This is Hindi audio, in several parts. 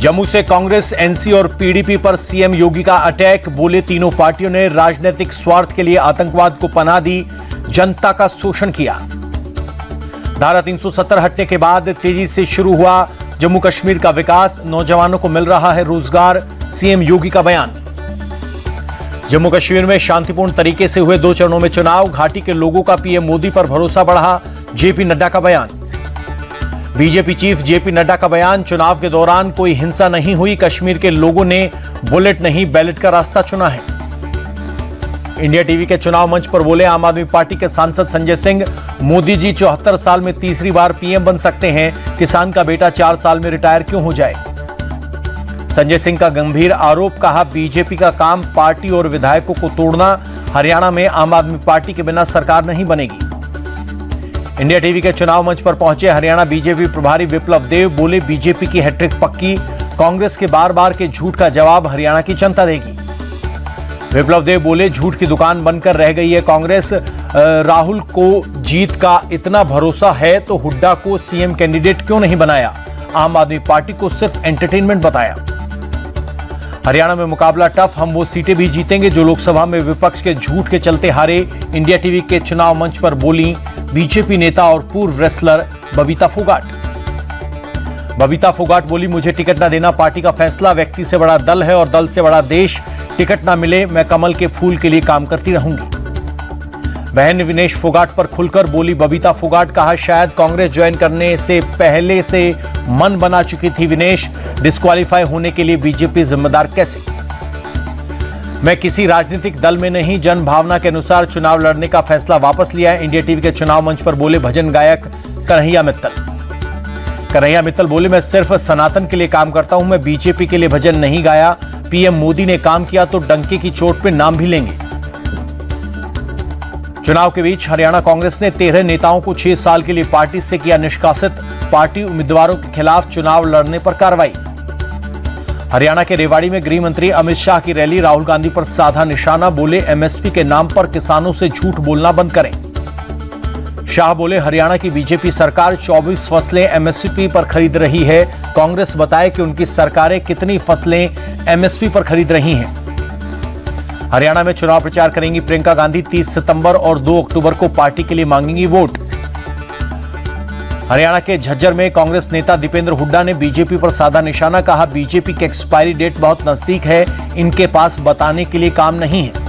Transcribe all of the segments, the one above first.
जम्मू से कांग्रेस, एनसी और पीडीपी पर सीएम योगी का अटैक। बोले तीनों पार्टियों ने राजनीतिक स्वार्थ के लिए आतंकवाद को पनाह दी, जनता का शोषण किया। धारा 370 हटने के बाद तेजी से शुरू हुआ जम्मू कश्मीर का विकास, नौजवानों को मिल रहा है रोजगार, सीएम योगी का बयान। जम्मू कश्मीर में शांतिपूर्ण तरीके से हुए 2 चरणों में चुनाव, घाटी के लोगों का पीएम मोदी पर भरोसा बढ़ा, जेपी नड्डा का बयान। बीजेपी चीफ जेपी नड्डा का बयान, चुनाव के दौरान कोई हिंसा नहीं हुई, कश्मीर के लोगों ने बुलेट नहीं बैलेट का रास्ता चुना है। इंडिया टीवी के चुनाव मंच पर बोले आम आदमी पार्टी के सांसद संजय सिंह, मोदी जी 74 साल में तीसरी बार पीएम बन सकते हैं, किसान का बेटा 4 साल में रिटायर क्यों हो जाए। संजय सिंह का गंभीर आरोप, कहा बीजेपी का काम पार्टी और विधायकों को तोड़ना, हरियाणा में आम आदमी पार्टी के बिना सरकार नहीं बनेगी। इंडिया टीवी के चुनाव मंच पर पहुंचे हरियाणा बीजेपी प्रभारी विप्लव देव, बोले बीजेपी की हैट्रिक पक्की, कांग्रेस के बार बार के झूठ का जवाब हरियाणा की जनता देगी। विप्लव देव बोले झूठ की दुकान बनकर रह गई है कांग्रेस, राहुल को जीत का इतना भरोसा है तो हुड्डा को सीएम कैंडिडेट क्यों नहीं बनाया, आम आदमी पार्टी को सिर्फ एंटरटेनमेंट बताया। हरियाणा में मुकाबला टफ, हम वो सीटें भी जीतेंगे जो लोकसभा में विपक्ष के झूठ के चलते हारे। इंडिया टीवी के चुनाव मंच पर बोली बीजेपी नेता और पूर्व रेसलर बबीता फोगाट। बबीता फोगाट बोली मुझे टिकट न देना पार्टी का फैसला, व्यक्ति से बड़ा दल है और दल से बड़ा देश, टिकट ना मिले मैं कमल के फूल के लिए काम करती रहूंगी। बहन विनेश फोगाट पर खुलकर बोली बबीता फोगाट, कहा शायद कांग्रेस ज्वाइन करने से पहले से मन बना चुकी थी विनेश, डिस्क्वालीफाई होने के लिए बीजेपी जिम्मेदार कैसे। मैं किसी राजनीतिक दल में नहीं, जन भावना के अनुसार चुनाव लड़ने का फैसला वापस लिया है। इंडिया टीवी के चुनाव मंच पर बोले भजन गायक कन्हैया मित्तल। कन्हैया मित्तल बोले मैं सिर्फ सनातन के लिए काम करता हूं, मैं बीजेपी के लिए भजन नहीं गाया, पीएम मोदी ने काम किया तो डंके की चोट पे नाम भी लेंगे। चुनाव के बीच हरियाणा कांग्रेस ने 13 नेताओं को 6 साल के लिए पार्टी से किया निष्कासित, पार्टी उम्मीदवारों के खिलाफ चुनाव लड़ने पर कार्रवाई। हरियाणा के रेवाड़ी में गृह मंत्री अमित शाह की रैली, राहुल गांधी पर साधा निशाना, बोले एमएसपी के नाम पर किसानों से झूठ बोलना बंद करें। शाह बोले हरियाणा की बीजेपी सरकार 24 फसलें एमएसपी पर खरीद रही है, कांग्रेस बताए कि उनकी सरकारें कितनी फसलें एमएसपी पर खरीद रही हैं। हरियाणा में चुनाव प्रचार करेंगी प्रियंका गांधी, 30 सितंबर और 2 अक्टूबर को पार्टी के लिए मांगेंगी वोट। हरियाणा के झज्जर में कांग्रेस नेता दीपेंद्र हुड्डा ने बीजेपी पर साधा निशाना, कहा बीजेपी की एक्सपायरी डेट बहुत नजदीक है, इनके पास बताने के लिए काम नहीं है।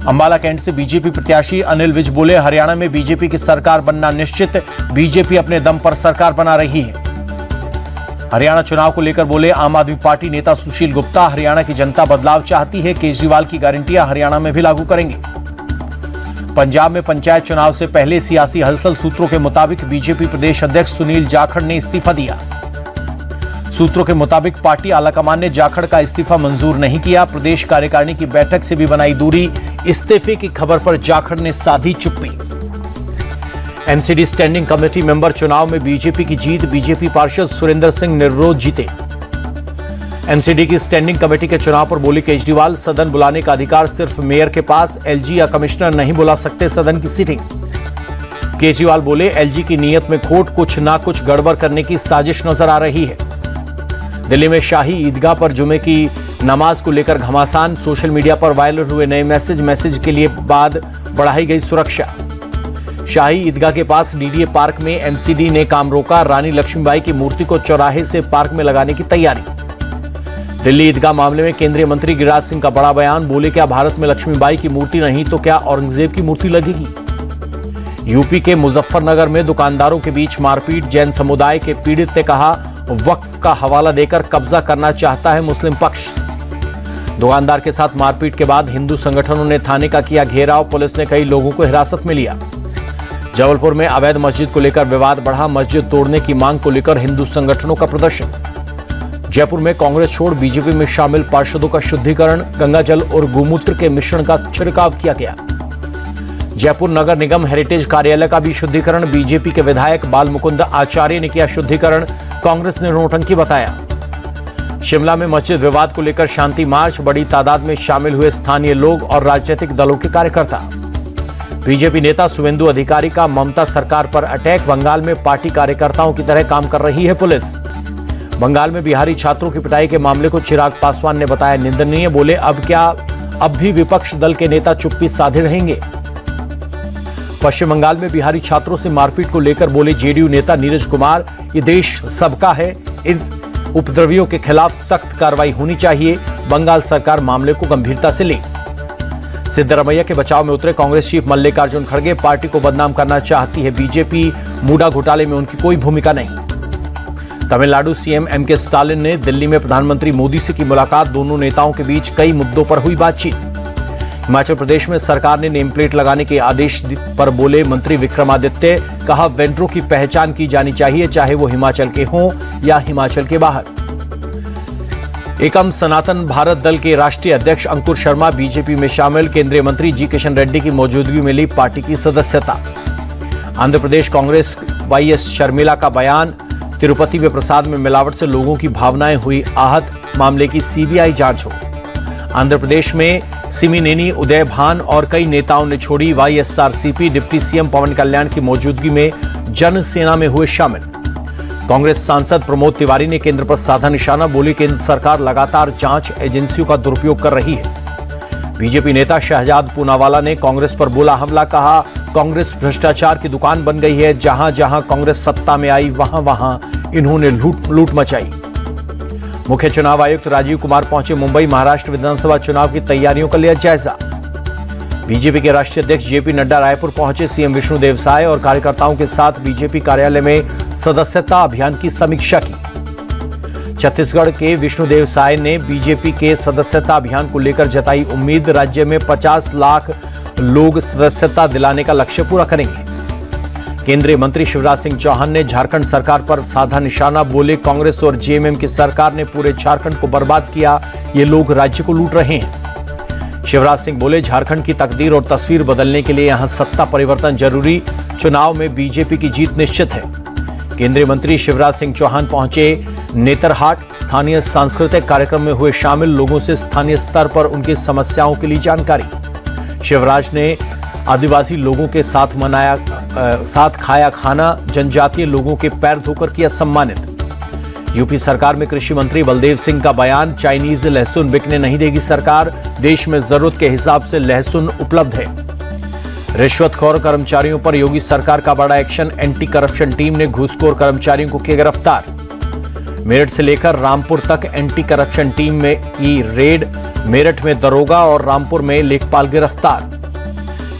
अंबाला कैंट से बीजेपी प्रत्याशी अनिल विज बोले हरियाणा में बीजेपी की सरकार बनना निश्चित, बीजेपी अपने दम पर सरकार बना रही है। हरियाणा चुनाव को लेकर बोले आम आदमी पार्टी नेता सुशील गुप्ता, हरियाणा की जनता बदलाव चाहती है, केजरीवाल की गारंटियां हरियाणा में भी लागू करेंगे। पंजाब में पंचायत चुनाव से पहले सियासी हलचल, सूत्रों के मुताबिक बीजेपी प्रदेश अध्यक्ष सुनील जाखड़ ने इस्तीफा दिया। सूत्रों के मुताबिक पार्टी आलाकमान ने जाखड़ का इस्तीफा मंजूर नहीं किया, प्रदेश कार्यकारिणी की बैठक से भी बनाई दूरी, इस्तीफे की खबर पर जाखड़ ने साधी चुप्पी। एमसीडी स्टैंडिंग कमेटी मेंबर चुनाव में बीजेपी की जीत, बीजेपी पार्षद सुरेंद्र सिंह निर्विरोध जीते। एमसीडी की स्टैंडिंग कमेटी के चुनाव पर बोले केजरीवाल, सदन बुलाने का अधिकार सिर्फ मेयर के पास, एलजी या कमिश्नर नहीं बुला सकते सदन की सीटिंग। केजरीवाल बोले एलजी की नीयत में खोट, कुछ ना कुछ गड़बड़ करने की साजिश नजर आ रही है। दिल्ली में शाही ईदगाह पर जुमे की नमाज को लेकर घमासान, सोशल मीडिया पर वायरल हुए नए मैसेज के लिए बाद बढ़ाई गई सुरक्षा। शाही ईदगाह के पास डीडीए पार्क में एमसीडी ने काम रोका, रानी लक्ष्मीबाई की मूर्ति को चौराहे से पार्क में लगाने की तैयारी। दिल्ली ईदगाह मामले में केंद्रीय मंत्री गिरिराज सिंह का बड़ा बयान, बोले क्या भारत में लक्ष्मीबाई की मूर्ति नहीं तो क्या औरंगजेब की मूर्ति लगेगी। यूपी के मुजफ्फरनगर में दुकानदारों के बीच मारपीट, जैन समुदाय के पीड़ित ने कहा वक्फ का हवाला देकर कब्जा करना चाहता है मुस्लिम पक्ष। दुकानदार के साथ मारपीट के बाद हिंदू संगठनों ने थाने का किया घेराव, पुलिस ने कई लोगों को हिरासत में लिया। जबलपुर में अवैध मस्जिद को लेकर विवाद बढ़ा, मस्जिद तोड़ने की मांग को लेकर हिंदू संगठनों का प्रदर्शन। जयपुर में कांग्रेस छोड़ बीजेपी में शामिल पार्षदों का शुद्धिकरण, गंगाजल और गोमूत्र के मिश्रण का छिड़काव किया गया। जयपुर नगर निगम हेरिटेज कार्यालय का भी शुद्धिकरण, बीजेपी के विधायक बाल मुकुंद आचार्य ने किया शुद्धिकरण, कांग्रेस ने नोटंकी बताया। शिमला में मस्जिद विवाद को लेकर शांति मार्च, बड़ी तादाद में शामिल हुए स्थानीय लोग और राजनीतिक दलों के कार्यकर्ता। बीजेपी नेता शुवेंदु अधिकारी का ममता सरकार पर अटैक, बंगाल में पार्टी कार्यकर्ताओं की तरह काम कर रही है पुलिस। बंगाल में बिहारी छात्रों की पिटाई के मामले को चिराग पासवान ने बताया निंदनीय। बोले अब भी विपक्ष दल के नेता चुप्पी साधे रहेंगे। पश्चिम बंगाल में बिहारी छात्रों से मारपीट को लेकर बोले जेडीयू नेता नीरज कुमार, ये देश सबका है, इन उपद्रवियों के खिलाफ सख्त कार्रवाई होनी चाहिए। बंगाल सरकार मामले को गंभीरता से ले। सिद्धरामैया के बचाव में उतरे कांग्रेस चीफ मल्लिकार्जुन खड़गे, पार्टी को बदनाम करना चाहती है बीजेपी, मूडा घोटाले में उनकी कोई भूमिका नहीं। तमिलनाडु सीएम एमके स्टालिन ने दिल्ली में प्रधानमंत्री मोदी से की मुलाकात, दोनों नेताओं के बीच कई मुद्दों पर हुई बातचीत। हिमाचल प्रदेश में सरकार ने नेम प्लेट लगाने के आदेश पर बोले मंत्री विक्रमादित्य, कहा वेंडरों की पहचान की जानी चाहिए, चाहे वो हिमाचल के हों या हिमाचल के बाहर। एकम सनातन भारत दल के राष्ट्रीय अध्यक्ष अंकुर शर्मा बीजेपी में शामिल, केंद्रीय मंत्री जी किशन रेड्डी की मौजूदगी में ली पार्टी की सदस्यता। आंध्र प्रदेश कांग्रेस वाईएस शर्मिला का बयान, तिरुपति में प्रसाद में मिलावट से लोगों की भावनाएं हुई आहत, मामले की सीबीआई जांच हो। आंध्र प्रदेश में सिमिनेनी, उदय भान और कई नेताओं ने छोड़ी वाईएसआरसीपी, डिप्टी सीएम पवन कल्याण की मौजूदगी में जन सेना में हुए शामिल। कांग्रेस सांसद प्रमोद तिवारी ने केंद्र पर साधा निशाना, बोली केंद्र सरकार लगातार जांच एजेंसियों का दुरुपयोग कर रही है। बीजेपी नेता शहजाद पूनावाला ने कांग्रेस पर बोला हमला, कहा कांग्रेस भ्रष्टाचार की दुकान बन गई है, जहां जहां कांग्रेस सत्ता में आई वहां वहां इन्होंने लूट मचाई। मुख्य चुनाव आयुक्त राजीव कुमार पहुंचे मुंबई, महाराष्ट्र विधानसभा चुनाव की तैयारियों का लिया जायजा। बीजेपी के राष्ट्रीय अध्यक्ष जेपी नड्डा रायपुर पहुंचे, सीएम विष्णुदेव साय और कार्यकर्ताओं के साथ बीजेपी कार्यालय में सदस्यता अभियान की समीक्षा की। छत्तीसगढ़ के विष्णुदेव साय ने बीजेपी के सदस्यता अभियान को लेकर जताई उम्मीद, राज्य में 50 लाख लोग सदस्यता दिलाने का लक्ष्य पूरा करेंगे। केंद्रीय मंत्री शिवराज सिंह चौहान ने झारखंड सरकार पर साधा निशाना, बोले कांग्रेस और जेएमएम की सरकार ने पूरे झारखंड को बर्बाद किया, ये लोग राज्य को लूट रहे हैं। शिवराज सिंह बोले झारखंड की तकदीर और तस्वीर बदलने के लिए यहां सत्ता परिवर्तन जरूरी, चुनाव में बीजेपी की जीत निश्चित है। केंद्रीय मंत्री शिवराज सिंह चौहान पहुंचे नेतरहाट, स्थानीय सांस्कृतिक कार्यक्रम में हुए शामिल, लोगों से स्थानीय स्तर पर उनकी समस्याओं के लिए जानकारी। शिवराज ने आदिवासी लोगों के साथ खाया खाना, जनजातीय लोगों के पैर धोकर किया सम्मानित। यूपी सरकार में कृषि मंत्री बलदेव सिंह का बयान, चाइनीज लहसुन बिकने नहीं देगी सरकार, देश में जरूरत के हिसाब से लहसुन उपलब्ध है। रिश्वतखोर कर्मचारियों पर योगी सरकार का बड़ा एक्शन, एंटी करप्शन टीम ने घूसखोर कर्मचारियों को किया गिरफ्तार। मेरठ से लेकर रामपुर तक एंटी करप्शन टीम में की रेड, मेरठ में दरोगा और रामपुर में लेखपाल गिरफ्तार।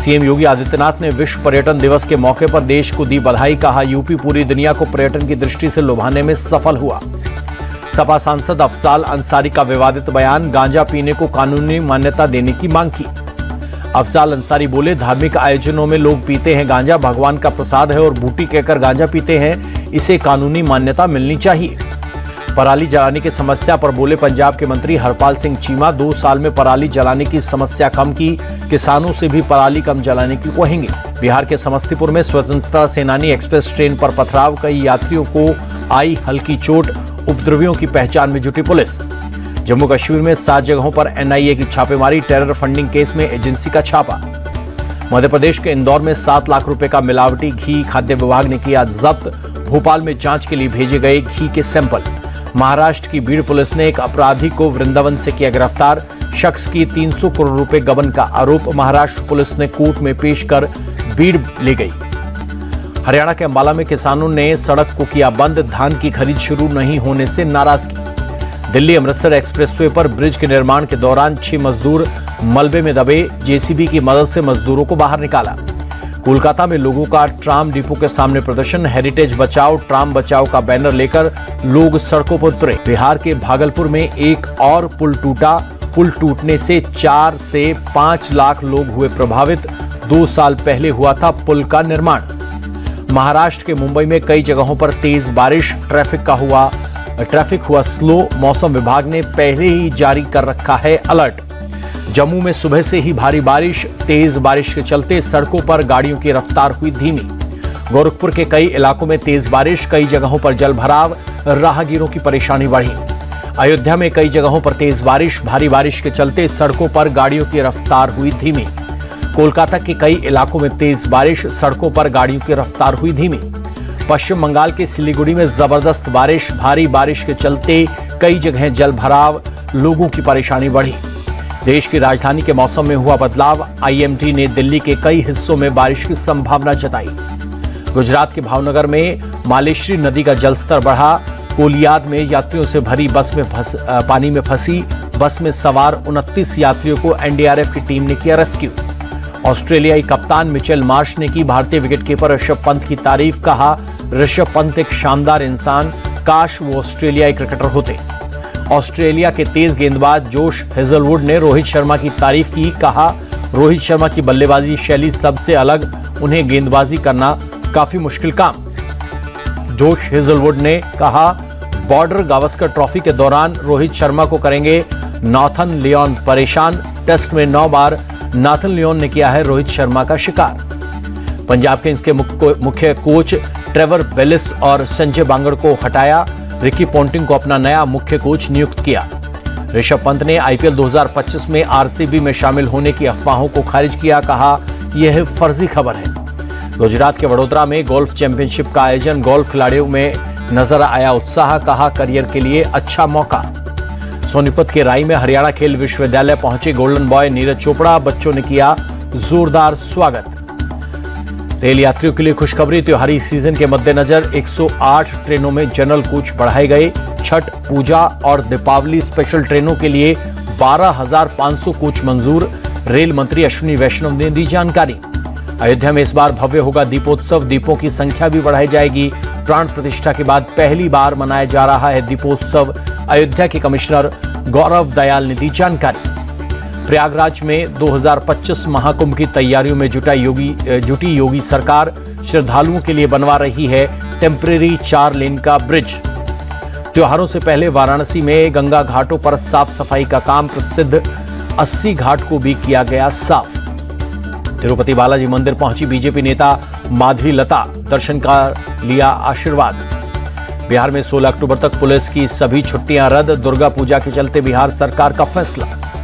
सीएम योगी आदित्यनाथ ने विश्व पर्यटन दिवस के मौके पर देश को दी बधाई, कहा यूपी पूरी दुनिया को पर्यटन की दृष्टि से लुभाने में सफल हुआ। सपा सांसद अफजाल अंसारी का विवादित बयान, गांजा पीने को कानूनी मान्यता देने की मांग की। अफजाल अंसारी बोले धार्मिक आयोजनों में लोग पीते हैं गांजा, भगवान का प्रसाद है और बूटी कहकर गांजा पीते हैं, इसे कानूनी मान्यता मिलनी चाहिए। पराली जलाने की समस्या पर बोले पंजाब के मंत्री हरपाल सिंह चीमा, 2 साल में पराली जलाने की समस्या कम की, किसानों से भी पराली कम जलाने की कहेंगे। बिहार के समस्तीपुर में स्वतंत्रता सेनानी एक्सप्रेस ट्रेन पर पथराव, कई यात्रियों को आई हल्की चोट, उपद्रवियों की पहचान में जुटी पुलिस। जम्मू कश्मीर में 7 जगहों पर एनआईए की छापेमारी, टेरर फंडिंग केस में एजेंसी का छापा। मध्य प्रदेश के इंदौर में 7 लाख रुपए का मिलावटी घी खाद्य विभाग ने किया जब्त, भोपाल में जांच के लिए भेजे गए घी के सैंपल। महाराष्ट्र की बीड़ पुलिस ने एक अपराधी को वृंदावन से किया गिरफ्तार, शख्स की 300 करोड़ रुपए गबन का आरोप महाराष्ट्र पुलिस ने कोर्ट में पेश कर बीड़ ले गई। हरियाणा के अंबाला में किसानों ने सड़क को किया बंद, धान की खरीद शुरू नहीं होने से नाराजगी। दिल्ली अमृतसर एक्सप्रेसवे पर ब्रिज के निर्माण के दौरान 6 मजदूर मलबे में दबे, जेसीबी की मदद से मजदूरों को बाहर निकाला। कोलकाता में लोगों का ट्राम डिपो के सामने प्रदर्शन, हेरिटेज बचाओ ट्राम बचाओ का बैनर लेकर लोग सड़कों पर उतरे। बिहार के भागलपुर में एक और पुल टूटा, पुल टूटने से 4 से 5 लाख लोग हुए प्रभावित, 2 साल पहले हुआ था पुल का निर्माण। महाराष्ट्र के मुंबई में कई जगहों पर तेज बारिश, ट्रैफिक हुआ स्लो, मौसम विभाग ने पहले ही जारी कर रखा है अलर्ट। जम्मू में सुबह से ही भारी बारिश, तेज बारिश के चलते सड़कों पर गाड़ियों की रफ्तार हुई धीमी। गोरखपुर के कई इलाकों में तेज बारिश, कई जगहों पर जलभराव, राहगीरों की परेशानी बढ़ी। अयोध्या में कई जगहों पर तेज बारिश, भारी बारिश के चलते सड़कों पर गाड़ियों की रफ्तार हुई धीमी। कोलकाता के कई इलाकों में तेज बारिश, सड़कों पर गाड़ियों की रफ्तार हुई धीमी। पश्चिम बंगाल के सिलीगुड़ी में जबरदस्त बारिश, भारी बारिश के चलते कई जगह जल भराव, लोगों की परेशानी बढ़ी। देश की राजधानी के मौसम में हुआ बदलाव, आईएमडी ने दिल्ली के कई हिस्सों में बारिश की संभावना जताई। गुजरात के भावनगर में मालेश्वरी नदी का जलस्तर बढ़ा, कोलियाद में यात्रियों से भरी बस में पानी में फंसी बस में सवार 29 यात्रियों को एनडीआरएफ की टीम ने किया रेस्क्यू। ऑस्ट्रेलियाई कप्तान मिचेल मार्श ने की भारतीय विकेटकीपर ऋषभ पंत की तारीफ, कहा ऋषभ पंत एक शानदार इंसान, काश वो ऑस्ट्रेलियाई क्रिकेटर होते। ऑस्ट्रेलिया के तेज गेंदबाज जोश हेजलवुड ने रोहित शर्मा की तारीफ की, कहा रोहित शर्मा की बल्लेबाजी शैली सबसे अलग, उन्हें गेंदबाजी करना काफी मुश्किल काम। जोश हेजलवुड ने कहा बॉर्डर गावस्कर ट्रॉफी के दौरान रोहित शर्मा को करेंगे नाथन लियोन परेशान, टेस्ट में 9 बार नाथन लियोन ने किया है रोहित शर्मा का शिकार। पंजाब किंग्स के मुख्य कोच ट्रेवर बेलिस और संजय बांगड़ को हटाया, रिकी पोंटिंग को अपना नया मुख्य कोच नियुक्त किया। ऋषभ पंत ने आईपीएल 2025 में आरसीबी में शामिल होने की अफवाहों को खारिज किया, कहा यह फर्जी खबर है। गुजरात के वडोदरा में गोल्फ चैंपियनशिप का आयोजन, गोल्फ खिलाड़ियों में नजर आया उत्साह, कहा करियर के लिए अच्छा मौका। सोनीपत के राई में हरियाणा खेल विश्वविद्यालय पहुंचे गोल्डन बॉय नीरज चोपड़ा, बच्चों ने किया जोरदार स्वागत। रेल यात्रियों के लिए खुशखबरी, त्योहारी सीजन के मद्देनजर 108 ट्रेनों में जनरल कोच बढ़ाए गए। छठ, पूजा और दीपावली स्पेशल ट्रेनों के लिए 12,500 कोच मंजूर, रेल मंत्री अश्विनी वैष्णव ने दी जानकारी। अयोध्या में इस बार भव्य होगा दीपोत्सव, दीपों की संख्या भी बढ़ाई जाएगी। प्राण प्रतिष्ठा के बाद पहली बार मनाया जा रहा है दीपोत्सव, अयोध्या के कमिश्नर गौरव दयाल ने दी जानकारी। प्रयागराज में 2025 महाकुंभ की तैयारियों में जुटी योगी सरकार, श्रद्धालुओं के लिए बनवा रही है टेम्परेरी 4 लेन का ब्रिज। त्योहारों से पहले वाराणसी में गंगा घाटों पर साफ सफाई का काम, प्रसिद्ध 80 घाट को भी किया गया साफ। तिरुपति बालाजी मंदिर पहुंची बीजेपी नेता माधवी लता, दर्शन का लिया आशीर्वाद। बिहार में 16 अक्टूबर तक पुलिस की सभी छुट्टियां रद्द, दुर्गा पूजा के चलते बिहार सरकार का फैसला।